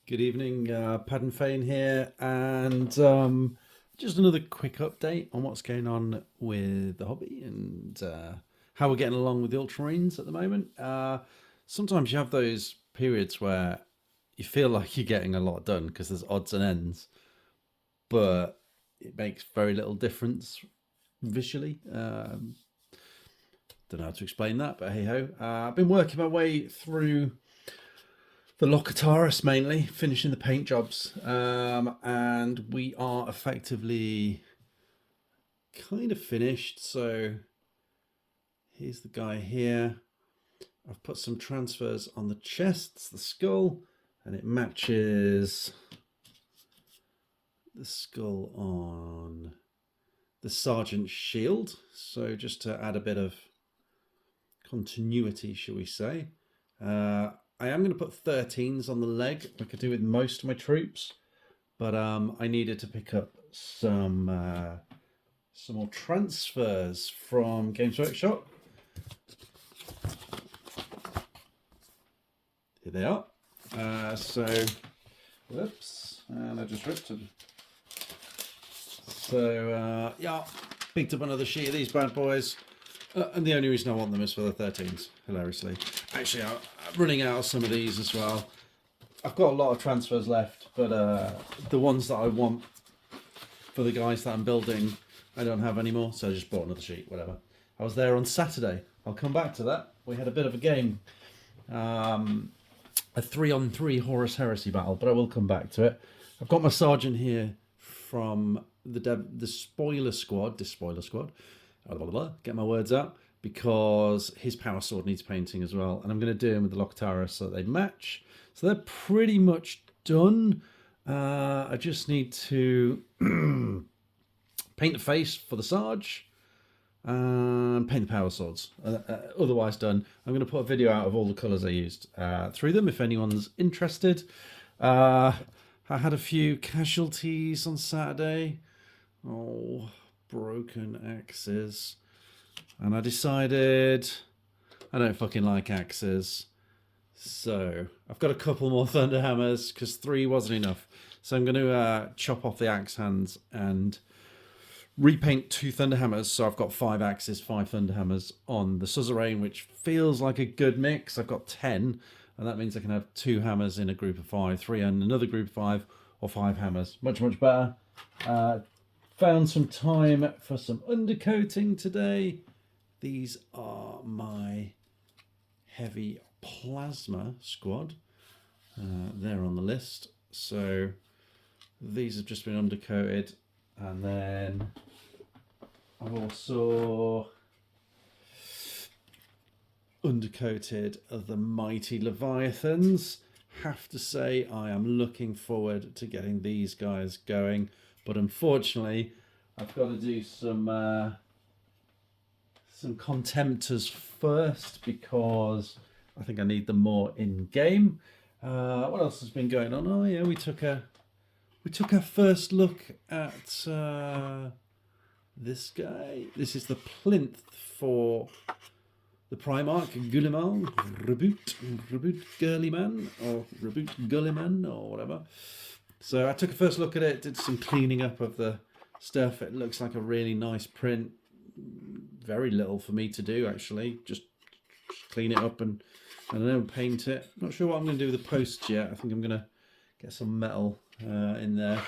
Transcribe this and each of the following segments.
Good evening, Pad and Fane here, and just another quick update on what's going on with the hobby and how we're getting along with the Ultramarines at the moment. Sometimes you have those periods where you feel like you're getting a lot done because there's odds and ends, but it makes very little difference visually. Don't know how to explain that, but hey ho. I've been working my way through the Locutaros mainly, finishing the paint jobs, and we are effectively kind of finished. So here's the guy here. I've put some transfers on the chests, the skull, and it matches the skull on the sergeant's shield. So just to add a bit of continuity, shall we say. I am going to put 13s on the leg, like I do with most of my troops, but I needed to pick up some more transfers from Games Workshop. Here they are. Whoops, and I just ripped them. So yeah, picked up another sheet of these bad boys. And the only reason I want them is for the 13s, hilariously. Actually, I'm running out of some of these as well. I've got a lot of transfers left, but the ones that I want for the guys that I'm building, I don't have anymore, so I just bought another sheet, whatever. I was there on Saturday. I'll come back to that. We had a bit of a game. A 3-on-3 Horus Heresy battle, but I will come back to it. I've got my sergeant here from the spoiler squad, get my words out, because his power sword needs painting as well, and I'm going to do him with the Locutaros so that they match. So they're pretty much done. I just need to paint the face for the Sarge and paint the power swords. Otherwise done. I'm going to put a video out of all the colours I used through them if anyone's interested. I had a few casualties on Saturday. Oh, broken axes. And I decided I don't fucking like axes. So I've got a couple more thunder hammers because 3 wasn't enough. So I'm going to chop off the axe hands and repaint 2 thunder hammers. So I've got 5 axes, 5 thunder hammers on the suzerain, which feels like a good mix. I've got 10, and that means I can have 2 hammers in a group of 5, 3 and another group of 5, or 5 hammers. Much better. Found some time for some undercoating today. These are my heavy plasma squad. They're on the list. So these have just been undercoated. And then I've also undercoated the mighty Leviathans. Have to say I am looking forward to getting these guys going. But unfortunately, I've got to do some Contemptors first because I think I need them more in game. What else has been going on? Oh yeah, we took our first look at this guy. This is the plinth for the Primark Guilliman, Reboot Girlyman, or Reboot Gullyman, or whatever. So I took a first look at it, did some cleaning up of the stuff. It looks like a really nice print. Very little for me to do, actually. Just clean it up and, I don't know, paint it. Not sure what I'm going to do with the posts yet. I think I'm going to get some metal in there.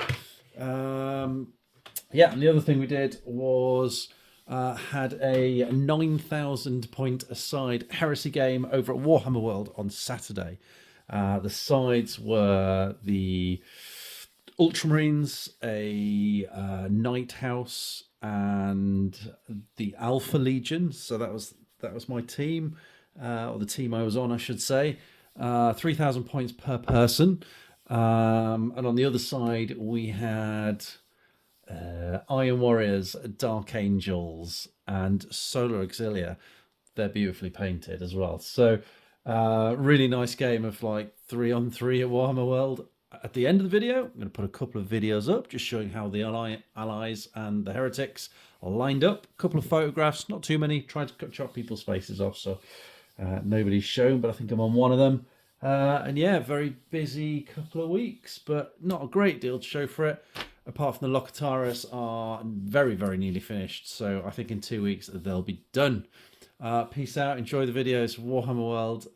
Yeah, and the other thing we did was had a 9,000 point aside Heresy game over at Warhammer World on Saturday. The sides were the Ultramarines, a Night House, and the Alpha Legion. So that was my team, or the team I was on, I should say. 3,000 points per person. And on the other side, we had Iron Warriors, Dark Angels, and Solar Auxilia. They're beautifully painted as well. So really nice game of like 3-on-3 at Warhammer World. At the end of the video, I'm going to put a couple of videos up just showing how the allies and the heretics are lined up. A couple of photographs, not too many. Tried to chop people's faces off, so nobody's shown, but I think I'm on one of them. And yeah, very busy couple of weeks, but not a great deal to show for it. Apart from the Locutaros are very, very nearly finished. So I think in 2 weeks they'll be done. Peace out. Enjoy the videos. Warhammer World.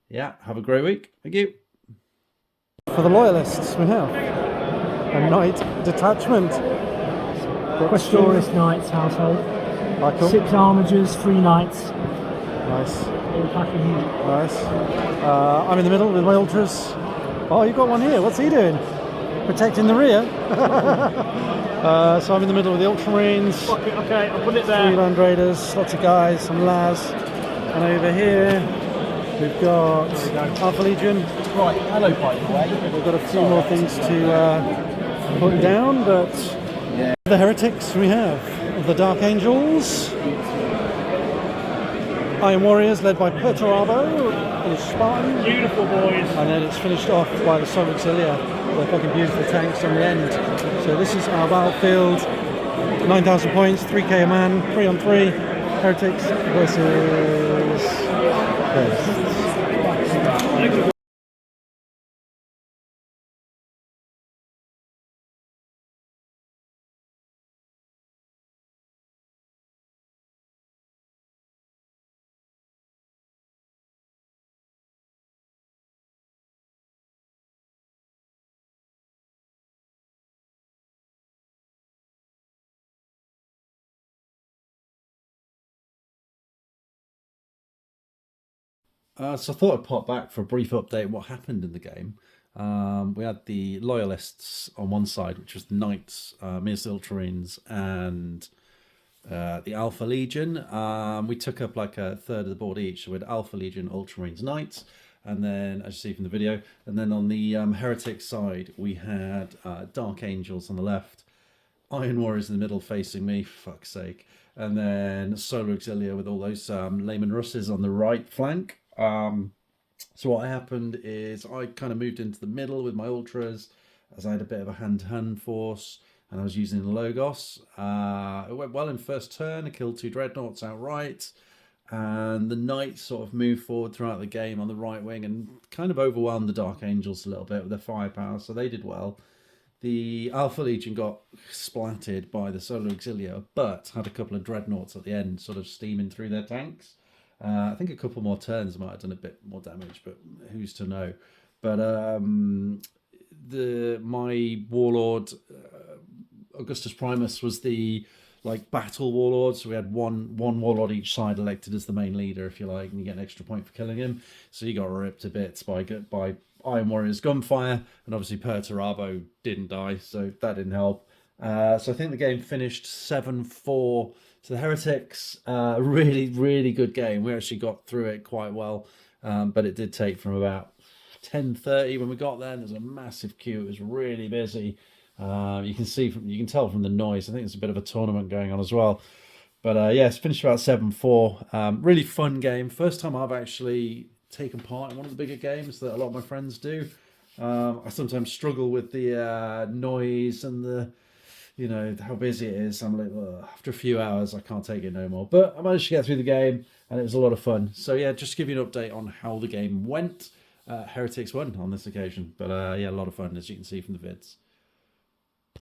Yeah, have a great week. Thank you. For the Loyalists, we have a Knight detachment. Questoris Knights household. Cool. 6 armigers, 3 knights. Nice. All packing in. Nice. I'm in the middle with my Ultras. Oh, you've got one here. What's he doing? Protecting the rear. So I'm in the middle with the Ultramarines. Okay, I'll put it there. 3 Land Raiders, lots of guys, some Laz. And over here, we've got Alpha Legion. Right, hello by the way. We've got a few more things to put down, but the Heretics we have. The Dark Angels. Iron Warriors led by Perturabo and Spartan. Beautiful boys. And then it's finished off by the Solar Auxilia. They're fucking beautiful tanks on the end. So this is our battlefield. 9,000 points, 3k a man, 3 on 3. Heretics versus Ghosts. So I thought I'd pop back for a brief update what happened in the game. We had the Loyalists on one side, which was the Knights, me as the Ultramarines, and the Alpha Legion. We took up like a third of the board each, so we had Alpha Legion, Ultramarines, Knights, and then, as you see from the video, and then on the Heretic side, we had Dark Angels on the left, Iron Warriors in the middle facing me, for fuck's sake, and then Solar Auxilia with all those Layman Russes on the right flank. So what happened is I kind of moved into the middle with my Ultras, as I had a bit of a hand-to-hand force, and I was using the Logos. It went well in first turn. I killed 2 Dreadnoughts outright, and the Knights sort of moved forward throughout the game on the right wing and kind of overwhelmed the Dark Angels a little bit with their firepower, so they did well. The Alpha Legion got splatted by the Solar Auxilia, but had a couple of Dreadnoughts at the end sort of steaming through their tanks. I think a couple more turns might have done a bit more damage, but who's to know? But my Warlord, Augustus Primus, was the battle Warlord, so we had one Warlord each side elected as the main leader, if you like, and you get an extra point for killing him. So you got ripped to bits by Iron Warrior's gunfire, and obviously Perturabo didn't die, so that didn't help. So I think the game finished 7-4 to the Heretics. Really, really good game. We actually got through it quite well, but it did take from about 10:30 when we got there. There's a massive queue. It was really busy. You can tell from the noise. I think there's a bit of a tournament going on as well. But yeah, it's finished about 7-4. Really fun game. First time I've actually taken part in one of the bigger games that a lot of my friends do. I sometimes struggle with the noise and the how busy it is. I'm like, ugh. After a few hours, I can't take it no more. But I managed to get through the game, and it was a lot of fun. So yeah, just to give you an update on how the game went. Heretics won on this occasion. But yeah, a lot of fun, as you can see from the vids.